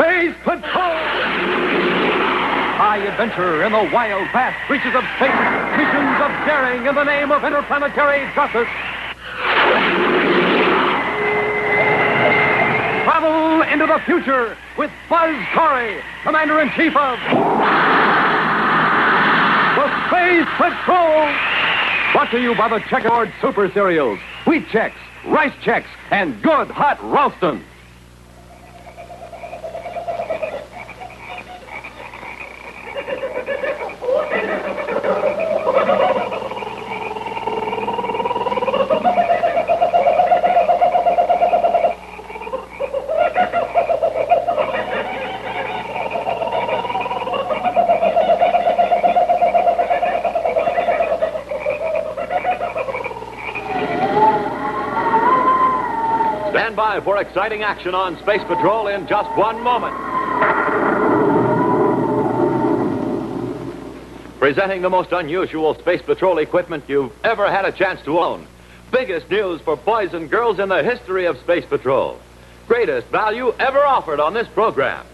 Space Patrol! High adventure in the wild, vast reaches of space. Missions of daring in the name of interplanetary justice. Travel into the future with Buzz Corey, Commander-in-Chief of the Space Patrol. Brought to you by the Checkerboard Super Cereals. Wheat Chex, Rice Chex, and good hot Ralston. Stand by for exciting action on Space Patrol in just one moment. Presenting the most unusual Space Patrol equipment you've ever had a chance to own. Biggest news for boys and girls in the history of Space Patrol. Greatest value ever offered on this program.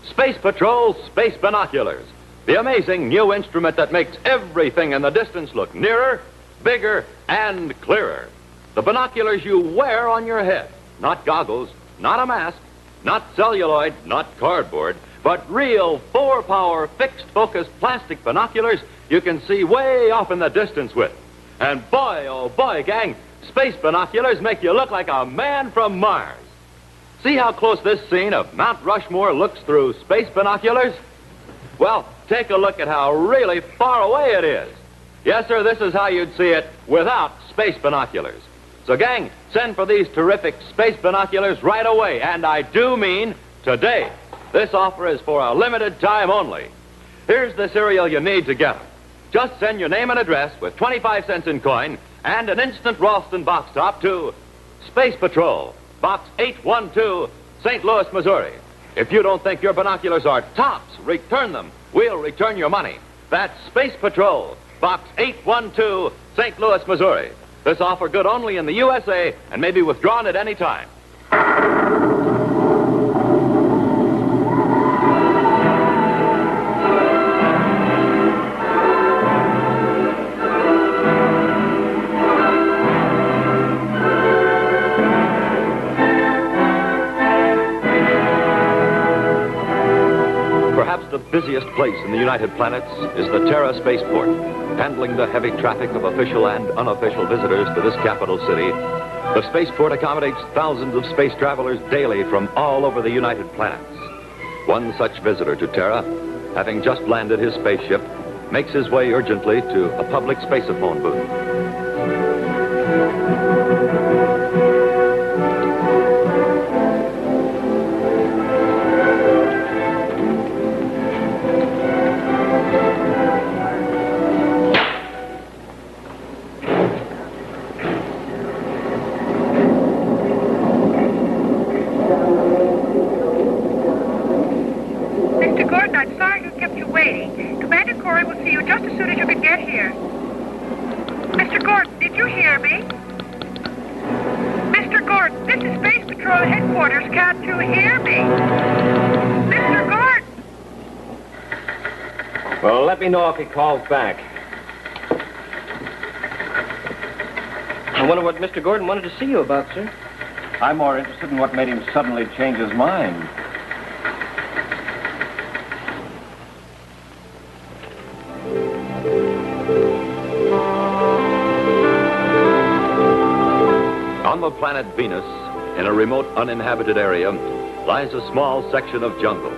Space Patrol Space Binoculars. The amazing new instrument that makes everything in the distance look nearer, bigger, and clearer. The binoculars you wear on your head. Not goggles, not a mask, not celluloid, not cardboard, but real 4-power fixed-focus plastic binoculars you can see way off in the distance with. And boy, oh boy, gang, space binoculars make you look like a man from Mars. See how close this scene of Mount Rushmore looks through space binoculars? Well, take a look at how really far away it is. Yes, sir, this is how you'd see it without space binoculars. So, gang, send for these terrific space binoculars right away, and I do mean today. This offer is for a limited time only. Here's the serial you need to get them. Just send your name and address with 25 cents in coin and an instant Ralston box top to Space Patrol, Box 812, St. Louis, Missouri. If you don't think your binoculars are tops, return them. We'll return your money. That's Space Patrol, Box 812, St. Louis, Missouri. This offer good only in the USA and may be withdrawn at any time. Perhaps the busiest place in the United Planets is the Terra Spaceport, handling the heavy traffic of official and unofficial visitors to this capital city. The spaceport accommodates thousands of space travelers daily from all over the United Planets. One such visitor to Terra, having just landed his spaceship, makes his way urgently to a public spaceophone booth. Well, let me know if he calls back. I wonder what Mr. Gordon wanted to see you about, sir. I'm more interested in what made him suddenly change his mind. On the planet Venus, in a remote uninhabited area, lies a small section of jungle,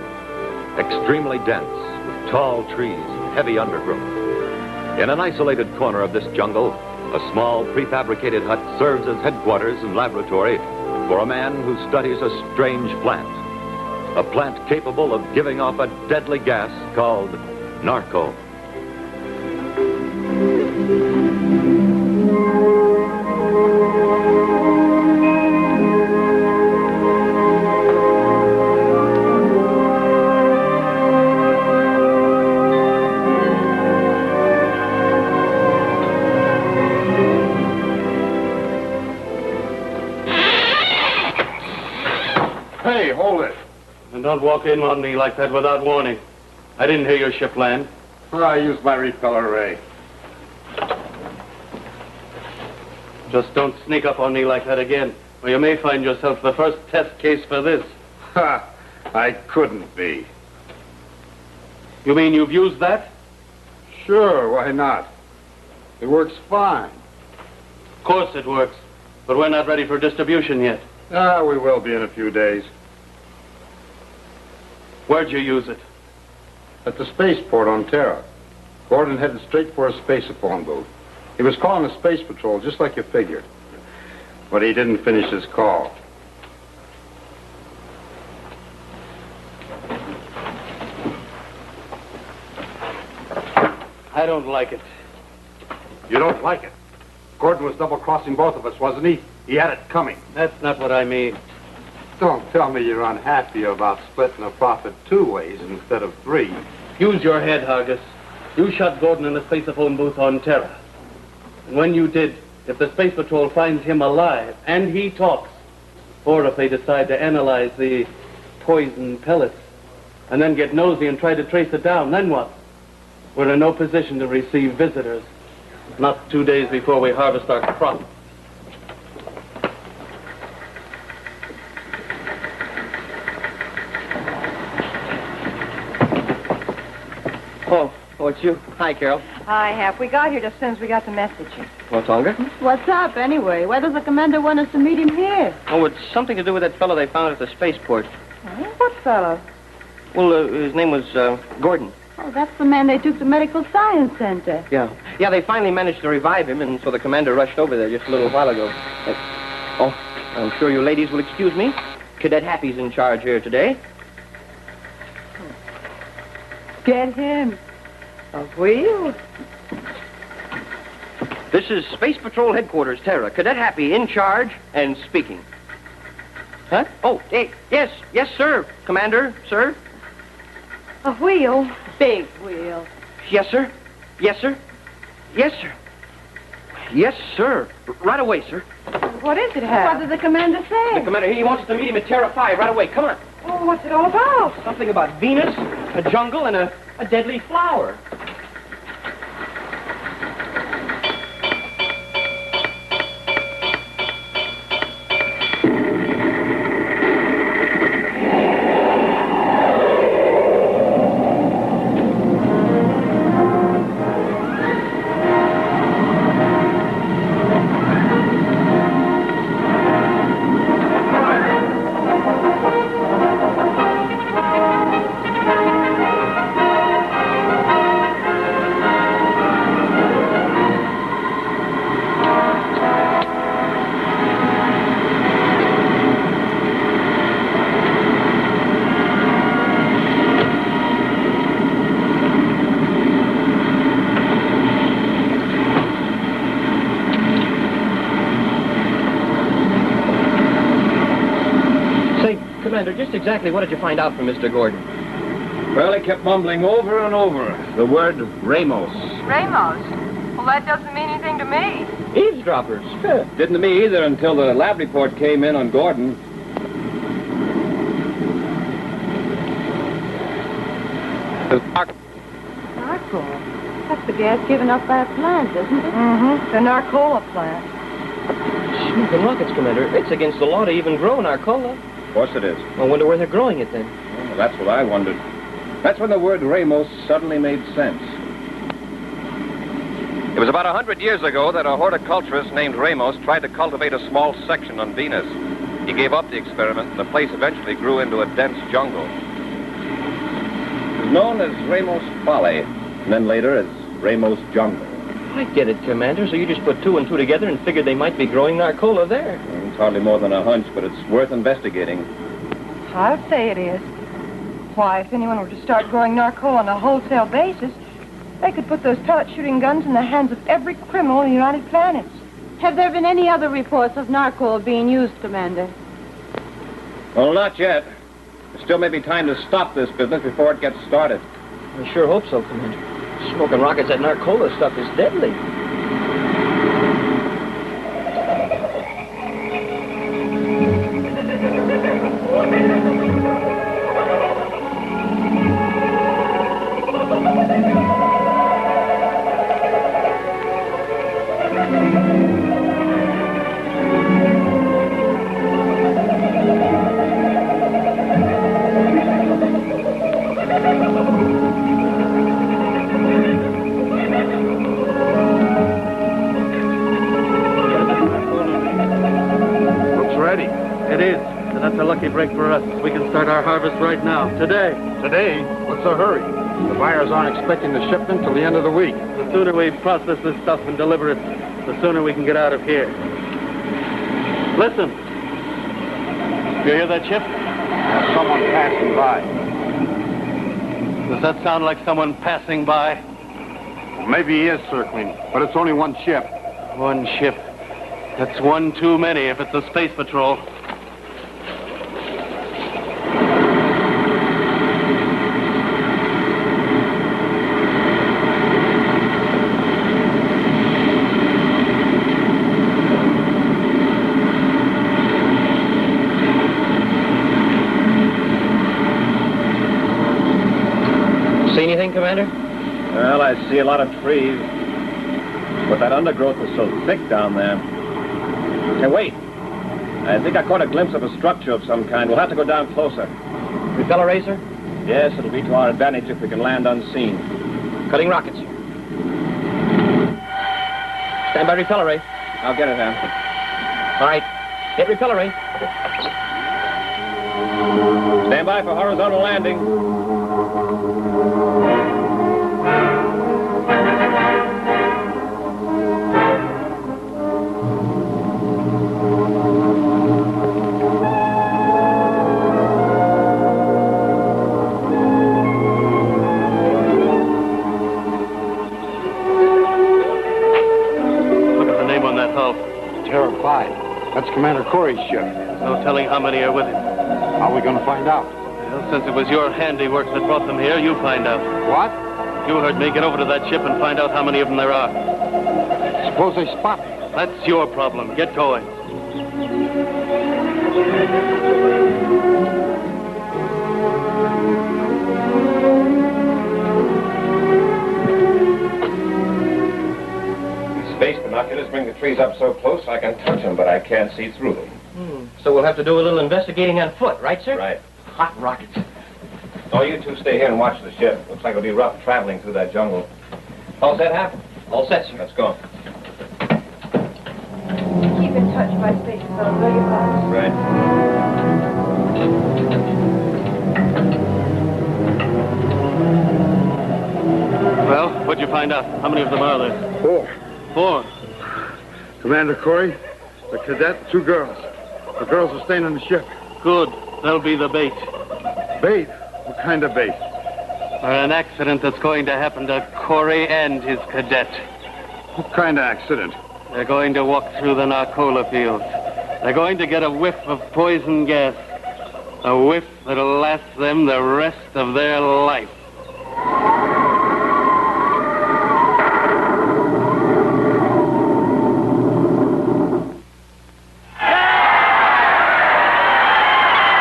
extremely dense, with tall trees and heavy undergrowth. In an isolated corner of this jungle, a small prefabricated hut serves as headquarters and laboratory for a man who studies a strange plant. A plant capable of giving off a deadly gas called narco. Hey, hold it. And don't walk in on me like that without warning. I didn't hear your ship land. Well, I used my repeller ray. Just don't sneak up on me like that again, or you may find yourself the first test case for this. Ha! I couldn't be. You mean you've used that? Sure, why not? It works fine. Of course it works, but we're not ready for distribution yet. Ah, we will be in a few days. Where'd you use it? At the spaceport on Terra. Gordon headed straight for a spaceophone booth. He was calling the Space Patrol, just like you figured. But he didn't finish his call. I don't like it. You don't like it? Gordon was double-crossing both of us, wasn't he? He had it coming. That's not what I mean. Don't tell me you're unhappy about splitting the profit 2 ways instead of 3. Use your head, Hargus. You shot Gordon in the spaceophone booth on Terra. And when you did, if the Space Patrol finds him alive and he talks, or if they decide to analyze the poison pellets and then get nosy and try to trace it down, then what? We're in no position to receive visitors. Not 2 days before we harvest our crop. Oh, it's you. Hi, Carol. Hi, Hap. We got here just as soon as we got the message. Well, Tonga? What's up, anyway? Why does the commander want us to meet him here? Oh, it's something to do with that fellow they found at the spaceport. What fellow? Well, his name was, Gordon. Oh, that's the man they took to Medical Science Center. Yeah. Yeah, they finally managed to revive him, and so the commander rushed over there just a little while ago. Oh, I'm sure you ladies will excuse me. Cadet Happy's in charge here today. Get him. A wheel? This is Space Patrol Headquarters, Terra. Cadet Happy in charge and speaking. Huh? Oh, hey, yes, sir. Commander, sir. A wheel? Big wheel. Yes, sir. Yes, sir. Yes, sir. Yes, sir. Right away, sir. What is it, Hap? What did the commander say? The commander, he wants us to meet him at Terra 5 right away. Come on. Oh, what's it all about? Something about Venus, a jungle, and a deadly flower. Just exactly what did you find out from Mr. Gordon? Well, he kept mumbling over and over the word Ramos. Ramos? Well, that doesn't mean anything to me. Eavesdroppers. Didn't to me either until the lab report came in on Gordon. Narco? That's the gas given up by a plant, isn't it? Mm-hmm. The Narcola plant. Smoking rockets, Commander. It's against the law to even grow Narcola. Of course it is. I wonder where they're growing it then. Well, that's what I wondered. That's when the word Ramos suddenly made sense. It was about 100 years ago that a horticulturist named Ramos tried to cultivate a small section on Venus. He gave up the experiment, and the place eventually grew into a dense jungle. It was known as Ramos Valley, and then later as Ramos Jungle. I get it, Commander. So you just put 2 and 2 together and figured they might be growing Narcola there. Well, it's hardly more than a hunch, but it's worth investigating. I'd say it is. Why, if anyone were to start growing Narcola on a wholesale basis, they could put those pellet-shooting guns in the hands of every criminal in the United Planets. Have there been any other reports of narco being used, Commander? Well, not yet. There still may be time to stop this business before it gets started. I sure hope so, Commander. Smoking rockets, that Narcola stuff is deadly. It is. And that's a lucky break for us. We can start our harvest right now. Today. Today? What's the hurry? The buyers aren't expecting the shipment till the end of the week. The sooner we process this stuff and deliver it, the sooner we can get out of here. Listen. You hear that ship? There's someone passing by. Does that sound like someone passing by? Maybe he is circling, but it's only one ship. One ship. That's one too many if it's a space patrol. See anything, Commander? Well, I see a lot of trees. But that undergrowth is so thick down there. Hey, wait. I think I caught a glimpse of a structure of some kind. We'll have to go down closer. Repeller racer? Yes, it'll be to our advantage if we can land unseen. Cutting rockets. Stand by repeller ray. I'll get it, Ham. All right. Hit repeller ray. Stand by for horizontal landing. That's Commander Corey's ship. No telling how many are with him. How are we going to find out? Well, since it was your handiwork that brought them here, you find out. What? You heard me. Get over to that ship and find out how many of them there are. Suppose they spot me. That's your problem. Get going. Space binoculars bring the trees up so close I can touch them, but I can't see through them. So we'll have to do a little investigating on foot, right, sir? Right. Hot rockets. Oh, you two stay here and watch the ship. Looks like it'll be rough traveling through that jungle. All set, Hap? All set, sir. Let's go. Keep in touch by station phone, will you, Bob? Right. Well, what'd you find out? How many of them are there? 4. 4. Commander Corey, the cadet, 2 girls. The girls are staying on the ship. Good. They'll be the bait. Bait? What kind of bait? For an accident that's going to happen to Corey and his cadet. What kind of accident? They're going to walk through the Narcola fields. They're going to get a whiff of poison gas. A whiff that'll last them the rest of their life.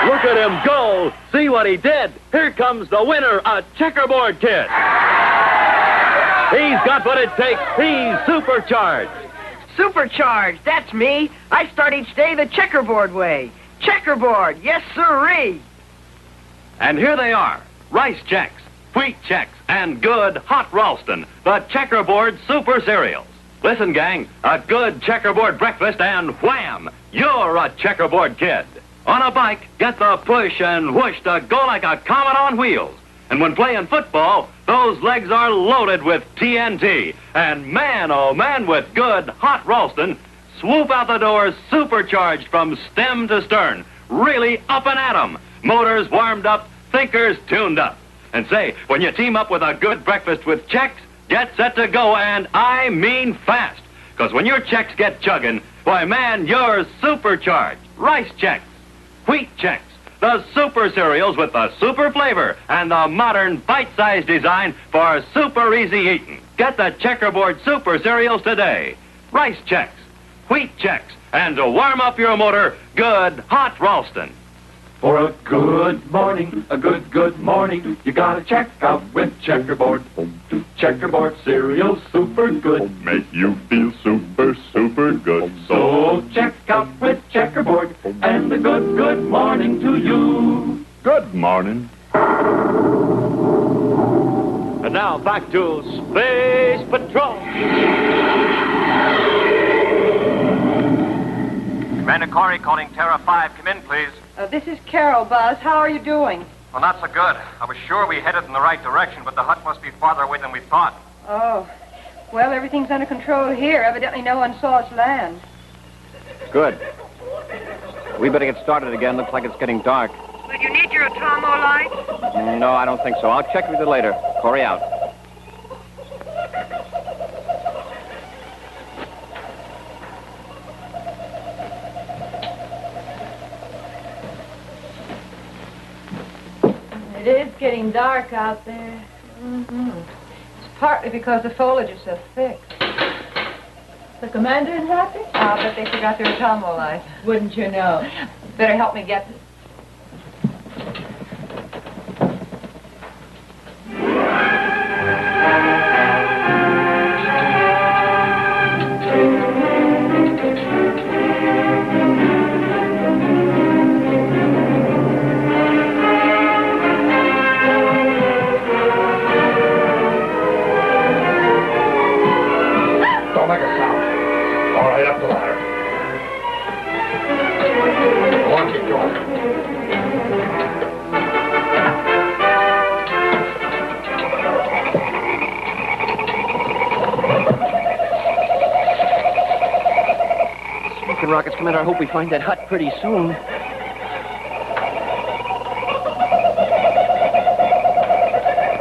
Look at him go! See what he did! Here comes the winner, a checkerboard kid! He's got what it takes. He's supercharged. Supercharged, that's me. I start each day the checkerboard way. Checkerboard, yes sirree. And here they are, rice checks, wheat checks, and good hot Ralston, the checkerboard super cereals. Listen, gang, a good checkerboard breakfast and wham, you're a checkerboard kid. On a bike, get the push and whoosh to go like a comet on wheels. And when playing football, those legs are loaded with TNT. And man, oh man, with good hot Ralston, swoop out the doors supercharged from stem to stern. Really up and at 'em. Motors warmed up, thinkers tuned up. And say, when you team up with a good breakfast with checks, get set to go, and I mean fast. Because when your checks get chugging, why man, you're supercharged. Rice checks, wheat checks, the super cereals with the super flavor and the modern bite-sized design for super easy eating. Get the checkerboard super cereals today. Rice checks, wheat checks, and to warm up your motor, good hot Ralston. For a good morning, a good morning, you gotta check out with checkerboard. Checkerboard cereal, super good. Make you feel super, super good. So check out with checkerboard, and a good morning to you. Good morning. And now back to Space Patrol. Commander Corey calling Terra 5. Come in, please. This is Carol, Buzz. How are you doing? Well, not so good. I was sure we headed in the right direction, but the hut must be farther away than we thought. Oh. Well, everything's under control here. Evidently no one saw us land. Good. We better get started again. Looks like it's getting dark. Will you need your Atomo light? No, I don't think so. I'll check with you later. Corey out. It is getting dark out there. It's partly because the foliage is so thick. The commander is happy? Ah, but they forgot their Atomo light. Wouldn't you know? Better help me get this. Don't make a sound. All right, up the ladder. Go on, keep going. Smoking rockets, Commander. I hope we find that hut pretty soon.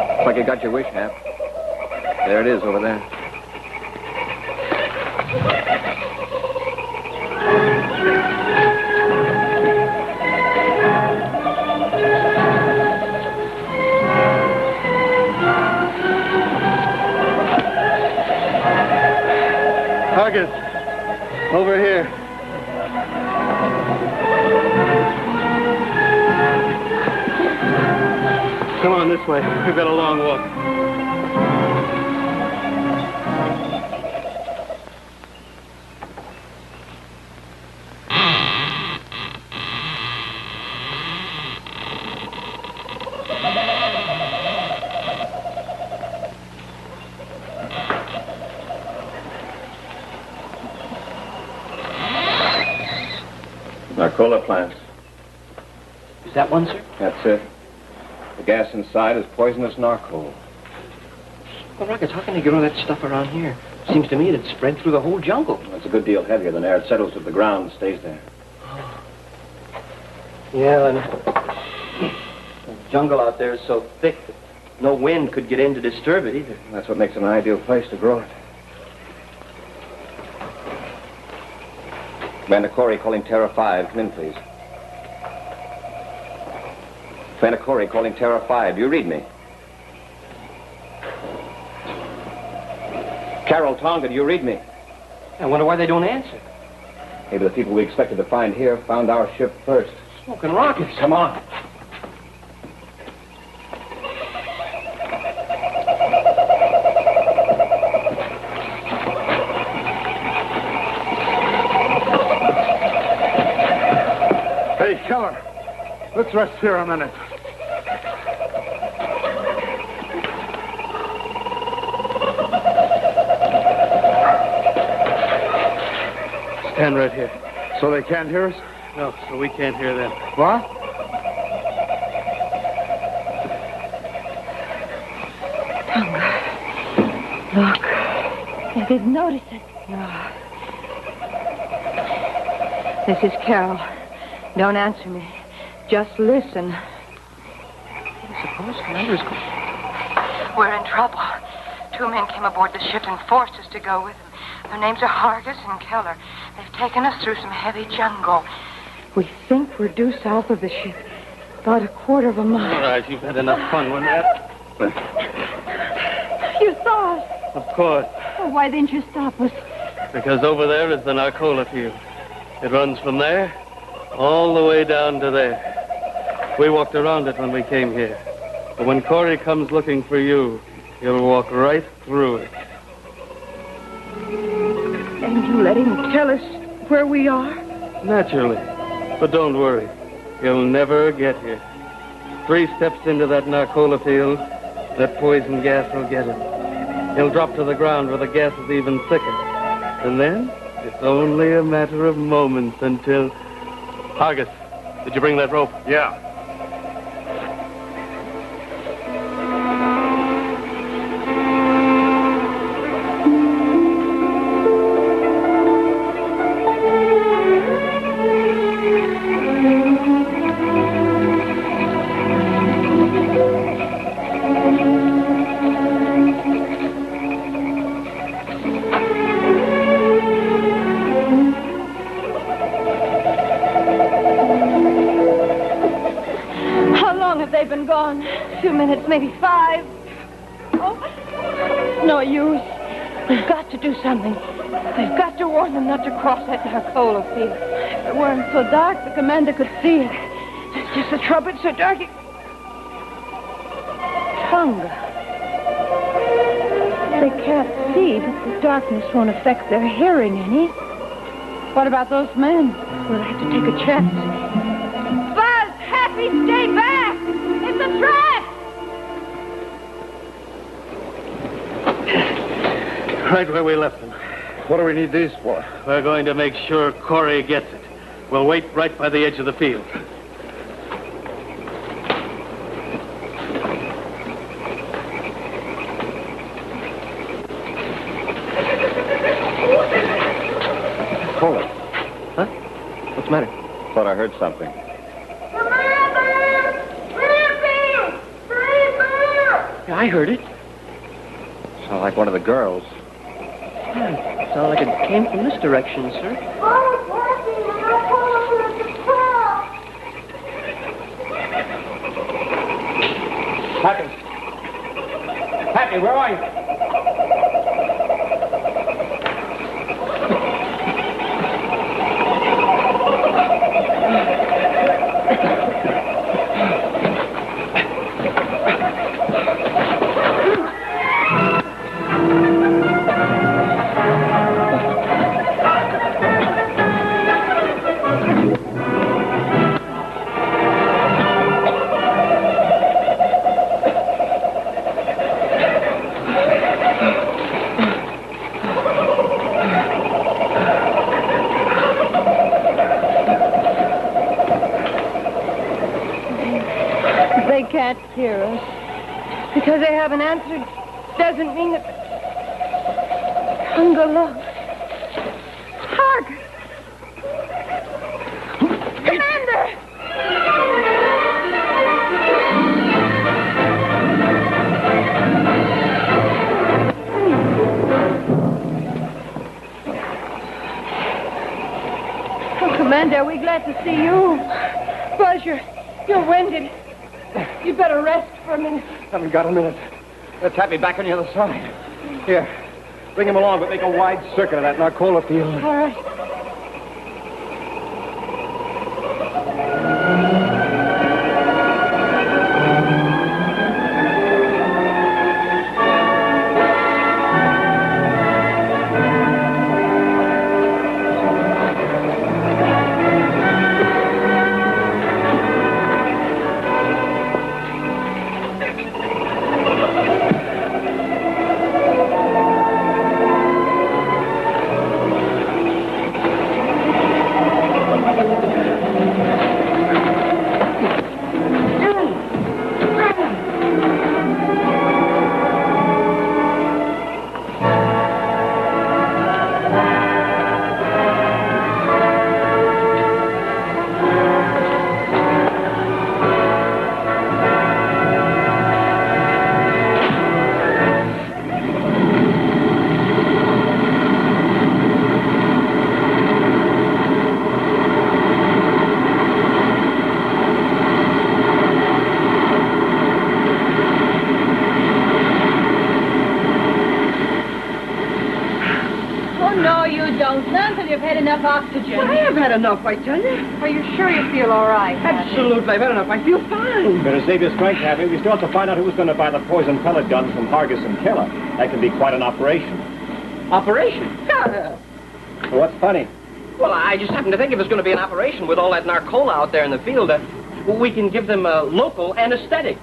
Looks like you got your wish, Hap. There it is over there. Huggins, over here. Come on this way. We've got a long walk. Narcola plants. Is that one, sir? That's it. The gas inside is poisonous narcol. Well, Rockets, how can they get all that stuff around here? Seems to me that it's spread through the whole jungle. It's a good deal heavier than air. It settles to the ground and stays there. Yeah, and the jungle out there is so thick that no wind could get in to disturb it either. That's what makes it an ideal place to grow it. Commander Corey calling Terra 5. Come in, please. Commander Corey calling Terra 5. Do you read me? Carol Tonga, do you read me? I wonder why they don't answer. Maybe the people we expected to find here found our ship first. Smoking rockets. Come on. Hey, Keller, let's rest here a minute. Stand right here. So they can't hear us? No, so we can't hear them. What? Look. They didn't notice it. No. This is Carol. Don't answer me. Just listen. Suppose Commander's... We're in trouble. 2 men came aboard the ship and forced us to go with them. Their names are Hargis and Keller. They've taken us through some heavy jungle. We think we're due south of the ship. About a quarter of a mile. All right, you've had enough fun with that. You saw us. Of course, Oh, why didn't you stop us? because over there is the Narcola field. It runs from there all the way down to there. We walked around it when we came here. But when Corey comes looking for you, he'll walk right through it. And you let him tell us where we are? Naturally. But don't worry. He'll never get here. 3 steps into that Narcola field, that poison gas will get him. He'll drop to the ground where the gas is even thicker. And then It's only a matter of moments until... Hargus, did you bring that rope? Yeah. They've been gone. A few minutes, maybe 5. Oh, no use. We've got to do something. We've got to warn them not to cross that Narcola field. If it weren't so dark, the commander could see it. It's just the trouble. It's so dark. Tonga. They can't see, but the darkness won't affect their hearing any. What about those men? We'll have to take a chance. Buzz, Happy, stay back! It's a trap! Right where we left them. What do we need these for? We're going to make sure Corey gets it. We'll wait right by the edge of the field. Hold it. Huh? What's the matter? Thought I heard something. Yeah, I heard it. Sounded like one of the girls. Yeah, sounded like it came from this direction, sir. Happy! Happy, where are you? They can't hear us. Because they haven't answered doesn't mean that... Tonga, look. Hark! Commander! Oh, Commander, are we glad to see you? Buzz, you're winded. You better rest for a minute. Haven't got a minute. Let's Happy back on the other side. Here, bring him along, but make a wide circuit of that Narcola field. All right. Enough oxygen. Well, I have had enough, I tell you. Are you sure you feel all right? Absolutely, I've had enough. I feel fine. Better save your strength, Happy. We still have to find out who's going to buy the poison pellet guns from Hargus and Keller. That can be quite an operation. Operation? So what's funny? Well, I just happen to think if it's going to be an operation with all that Narcola out there in the field, we can give them a local anesthetic.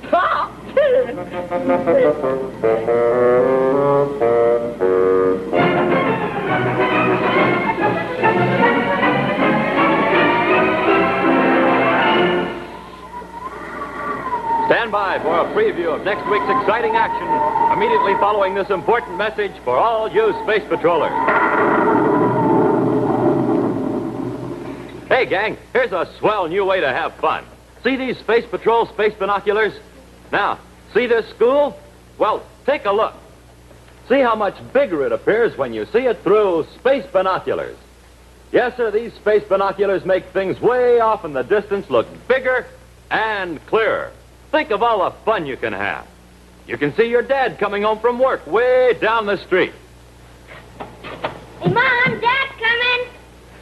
Stand by for a preview of next week's exciting action immediately following this important message for all you Space Patrollers. Hey, gang, here's a swell new way to have fun. See these Space Patrol space binoculars? Now, see this school? Well, take a look. See how much bigger it appears when you see it through space binoculars. Yes, sir, these space binoculars make things way off in the distance look bigger and clearer. Think of all the fun you can have. You can see your dad coming home from work way down the street. Hey, Mom, Dad's coming.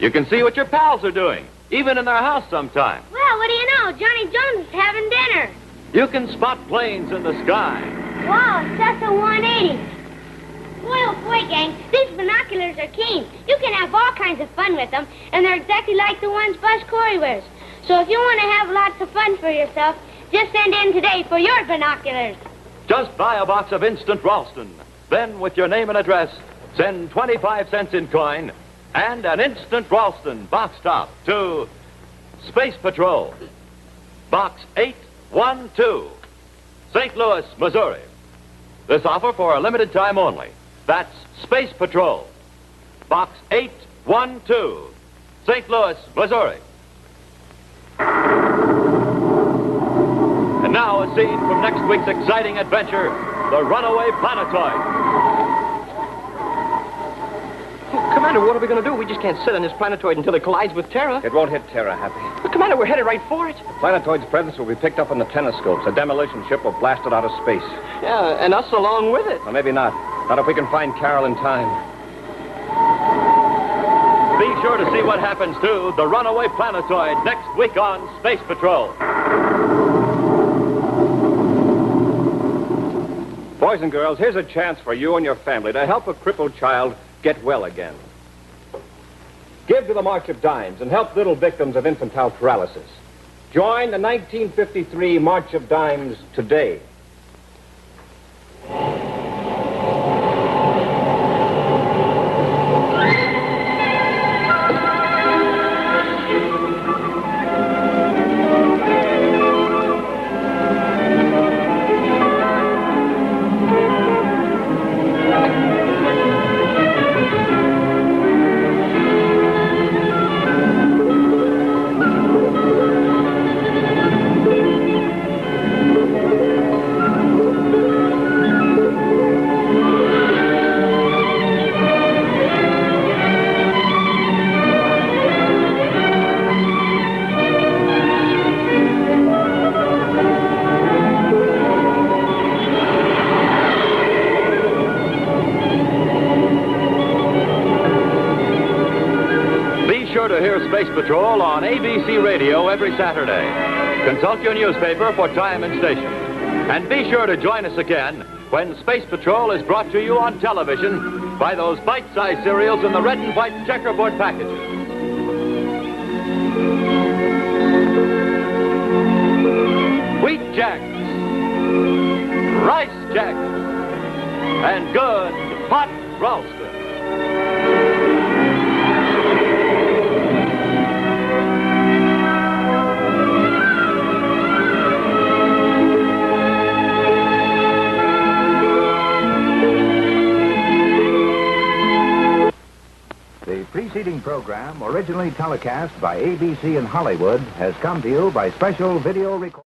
You can see what your pals are doing, even in their house sometime. Well, what do you know? Johnny Jones is having dinner. You can spot planes in the sky. Wow, it's a 180. Boy, oh boy, gang, these binoculars are keen. You can have all kinds of fun with them, and they're exactly like the ones Buzz Corey wears. So if you want to have lots of fun for yourself, just send in today for your binoculars. Just buy a box of Instant Ralston. Then, with your name and address, send 25 cents in coin and an Instant Ralston box top to Space Patrol, Box 812, St. Louis, Missouri. This offer for a limited time only. That's Space Patrol, Box 812, St. Louis, Missouri. And now a scene from next week's exciting adventure, The Runaway Planetoid. Commander, what are we going to do? We just can't sit on this planetoid until it collides with Terra. It won't hit Terra, Happy. But, Commander, we're headed right for it. The planetoid's presence will be picked up on the telescopes. A demolition ship will blast it out of space. Yeah, and us along with it. Well, maybe not. Not if we can find Carol in time. Be sure to see what happens to The Runaway Planetoid next week on Space Patrol. Boys and girls, here's a chance for you and your family to help a crippled child get well again. Give to the March of Dimes and help little victims of infantile paralysis. Join the 1953 March of Dimes today. Space Patrol on ABC Radio every Saturday. Consult your newspaper for time and station. And be sure to join us again when Space Patrol is brought to you on television by those bite-sized cereals in the red and white checkerboard packages. Wheat Jacks, Rice Jacks, and good hot Ralston. The preceding program, originally telecast by ABC in Hollywood, has come to you by special video recording.